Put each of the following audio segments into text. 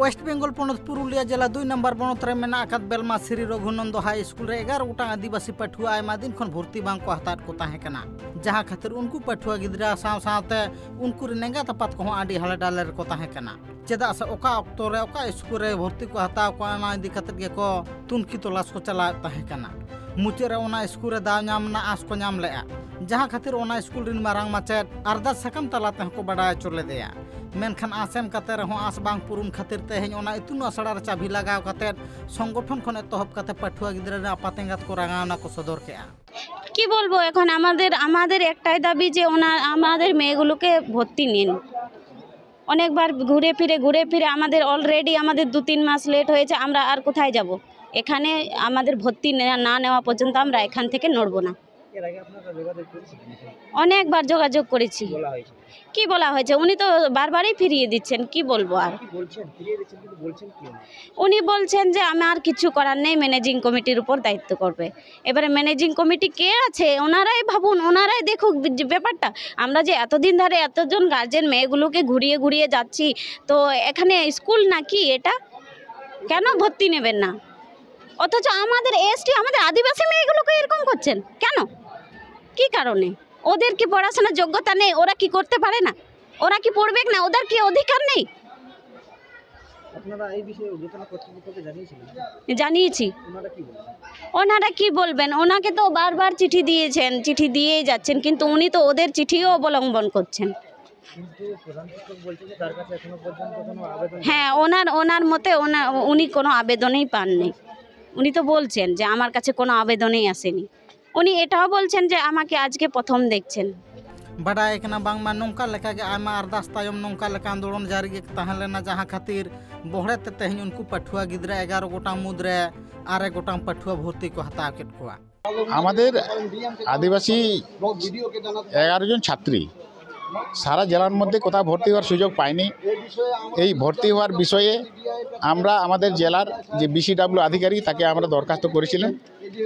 West Bengal পনत Purulia जिला 2 number बनत रे मेना आकात बेलमा श्री रघुनंद हाई स्कूल रे 11 गोटांग आदिवासी पठुआ आयमा दिन खन भर्ती बांग को हतात को ताहे कना जहां खातिर उनको पठुआ गिदरा साव सावते उनको रे नेंगा तपात को आडी हाले डाले रे को ताहे कना चेदा से ओका अक्तो रे ओका स्कूल रे भर्ती को हताव को आना इदी खातिर गे को तुनकी तलाश को चला ताहे कना मुचे रे ओना स्कूल रे दाव नाम ना आस को नाम लेआ जहां खातिर ओना स्कूल रिन मारांग माचेत अरदा सकम तलाते को बडाय चले देया मेनखान आसेम कते रहो आस बांग पुरुन खातिर तेहें ओना इतुन आसड़ा रे चाबी लगाव कते संगठन खन एतहब कते पठुआ गिदरा रे आपातेंगात को रागावना को सदर केआ কি বলবো এখন আমাদের একটাই দাবি যে আমাদের মেয়েগুলোকে ভর্তি নিন। অনেকবার ঘুরে ফিরে আমাদের অলরেডি আমাদের 2-3 মাস লেট হয়েছে, আমরা আর কোথায় যাব? এখানে আমাদের ভর্তি না নেওয়া পর্যন্ত আমরা এখান থেকে নড়ব না। অনেকবার যোগাযোগ করেছি। কি বলা হয়েছে? উনি তো বারবারই ফিরিয়ে দিচ্ছেন, কি বলবো আর। উনি বলছেন যে আমার কিছু করার নেই, ম্যানেজিং কমিটির উপর দায়িত্ব করবে। এবারে ম্যানেজিং কমিটি কে আছে ওনারাই ভাবুন, ওনারাই দেখুক ব্যাপারটা। আমরা যে এতদিন ধরে এতজন গার্জেন মেয়েগুলোকে ঘুরিয়ে যাচ্ছি, তো এখানে স্কুল নাকি এটা? কেন ভর্তি নেবেন না? অথচ আমাদের এসটি আমাদের আদিবাসী মেয়েগুলোকে এরকম করছেন কেন? কি কারণে? ওদের কি পড়াশোনার যোগ্যতা নেই? ওরা কি করতে পারে না? ওরা কি পড়বে না? ওদের কি অধিকার নেই? আপনারা এই বিষয়ে ঊর্ধ্বতন কর্তৃপক্ষকে জানিয়েছিলেন? জানিয়েছি। ওনারা কি বলবেন? ওনাকে তো বারবার চিঠি দিয়েছেন, চিঠি দিয়েই যাচ্ছেন, কিন্তু উনি তো ওদের চিঠিও অবলম্বন করছেন। হ্যাঁ, ওনার মতে উনি কোনো আবেদনই পাননি। উনি তো বলছেন যে আমার কাছে কোনো আবেদনই আসেনি। উনি এটাও বলছেন যে আমাকে আজকে প্রথম দেখছেন। बड़ा बांगमा नौका लेका गे आमा अरदास तायम नौका लेका आंदोलन जारी गे तहलेना जहां खातिर बोहड़े ते तेहन उनको पठुआ गिदरा 11 गोटांग मुद्रे 8 गोटांग पठुआ भर्ती को हताव केट कोआ আমাদের আদিবাসী 11 জন ছাত্রী সারা জেলার মধ্যে কোথাও ভর্তি হওয়ার সুযোগ পায়নি। এই ভর্তি হওয়ার বিষয়ে আমরা আমাদের জেলার যে বিসিডব্লিউ আধিকারিক তাকে আমরা দরখাস্ত করেছিলেন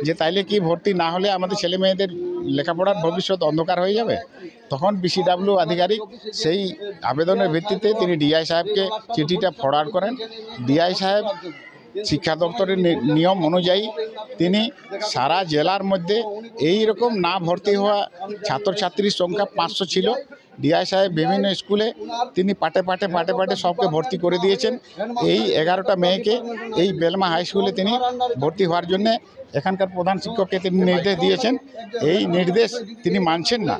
যে তাইলে কি ভর্তি না হলে আমাদের ছেলে মেয়েদের লেখাপড়ার ভবিষ্যৎ অন্ধকার হয়ে যাবে। তখন বিসিডব্লিউ আধিকারিক সেই আবেদনের ভিত্তিতে তিনি ডিআই সাহেবকে চিঠিটা ফরওয়ার্ড করেন। ডিআই সাহেব শিক্ষা দপ্তরের নিয়ম অনুযায়ী তিনি সারা জেলার মধ্যে এই রকম না ভর্তি হওয়া ছাত্রছাত্রীর সংখ্যা 500 ছিল। ডিআই সাহেব বিভিন্ন স্কুলে তিনি পাটে পাটে সবকে ভর্তি করে দিয়েছেন। এই 11টা মেয়েকে এই বেলমা হাই স্কুলে তিনি ভর্তি হওয়ার জন্য এখানকার প্রধান শিক্ষককে তিনি নির্দেশ দিয়েছেন। এই নির্দেশ তিনি মানছেন না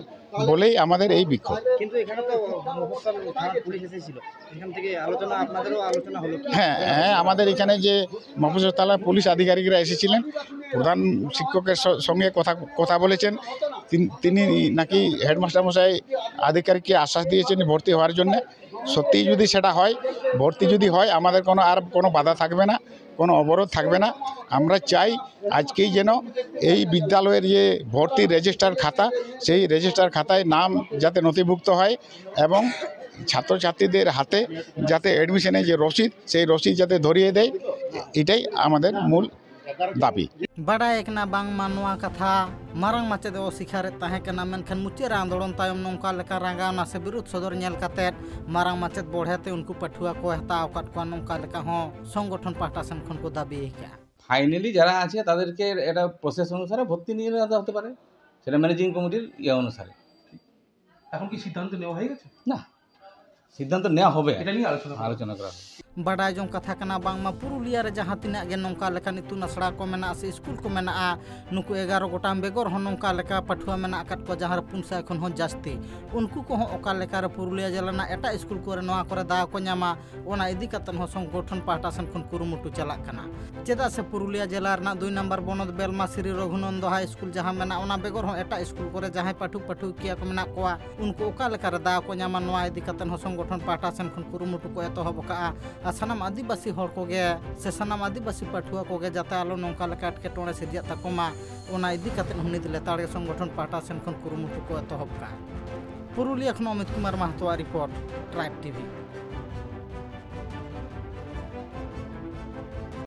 বলেই আমাদের এই বিক্ষোভ। কিন্তু এখানে তো মফস্বল থানা পুলিশ এসেছিল, এখান থেকে আলোচনা আপনাদেরও আলোচনা হলো? হ্যাঁ, আমাদের এখানে যে মফস্বল থানার পুলিশ আধিকারিকরা এসেছিলেন, প্রধান শিক্ষকের সঙ্গে কথা বলেছেন। তিনি নাকি হেডমাস্টার মশাই আধিকারিককে আশ্বাস দিয়েছেন ভর্তি হওয়ার জন্য। সত্যি যদি সেটা হয়, ভর্তি যদি হয়, আমাদের কোনো বাধা থাকবে না, কোনো অবরোধ থাকবে না। আমরা চাই আজকেই যেন এই বিদ্যালয়ের যে ভর্তি রেজিস্টার খাতা, সেই রেজিস্টার খাতায় নাম যাতে নথিভুক্ত হয় এবং ছাত্রছাত্রীদের হাতে যাতে অ্যাডমিশনের যে রসিদ, সেই রসিদ যাতে ধরিয়ে দেয়, এটাই আমাদের মূল দাবি। बड़ा एक ना बांग मानवा कथा मारंग माचेद शिखारे ताहेकना मेनखान मुचेर आंदोलन तायम नौका लेका रागावना से विरुद्ध सदर नेल काते मारंग माचेद बढ़ेते उनको पठुआ को हताव काट को नौका लेका हो संगठन पाहटा सेन खन को दाबी क्या ফাইনালি যারা আছে তাদেরকে এটা প্রসেস অনুসারে ভর্তি নিয়ে নেওয়া হতে পারে, সেটা ম্যানেজিং কমিটির অনুসারে। এখন কি সিদ্ধান্ত নেওয়া হয়ে গেছে? না, সিদ্ধান্ত নেওয়া হবে, এটা নিয়ে আলোচনা করা হবে। बड़ा जो कथा कना बांगमा पुरुलिया रे जहां तिना गे नौका लेका इतुन आसड़ा को मेना से स्कूल को मेना नुकु 11 गोटांग बेगर हो नौका लेका पठुआ मेना काट को जहां पुनसा एखन हो जास्ती उनको को हो ओका लेका रे पुरुलिया जिला एटा स्कूल को रे नवा करे दा को न्यामा ओना इदी कतन हो संगठन पाहटा सेन खन कुरुमुटु चला कना चेदा से पुरुलिया जिला रे 2 नंबर बनत बेलमा श्री रघुनंद हाई स्कूल जहां मेना ओना बेगर हो एटा स्कूल को रे जहां पठु किया को मेना कोआ उनको ओका लेका रे दा को न्यामा नवा इदी कतन हो संगठन पाहटा सेन खन कुरुमुटु को एतो हो बका सनम आदिवासी हर कोगे से सनम आदिवासी पठुआ कोगे जाते आलो नौका लेका एटकेटोणे सिरजा तकोमा ओना इदी कते हुनिद लेताड़े संगठन पाहटा सेन खन कुरुमुटु को एतहब का पुरुलिया खन Amit Kumar Mahato report tribe TV.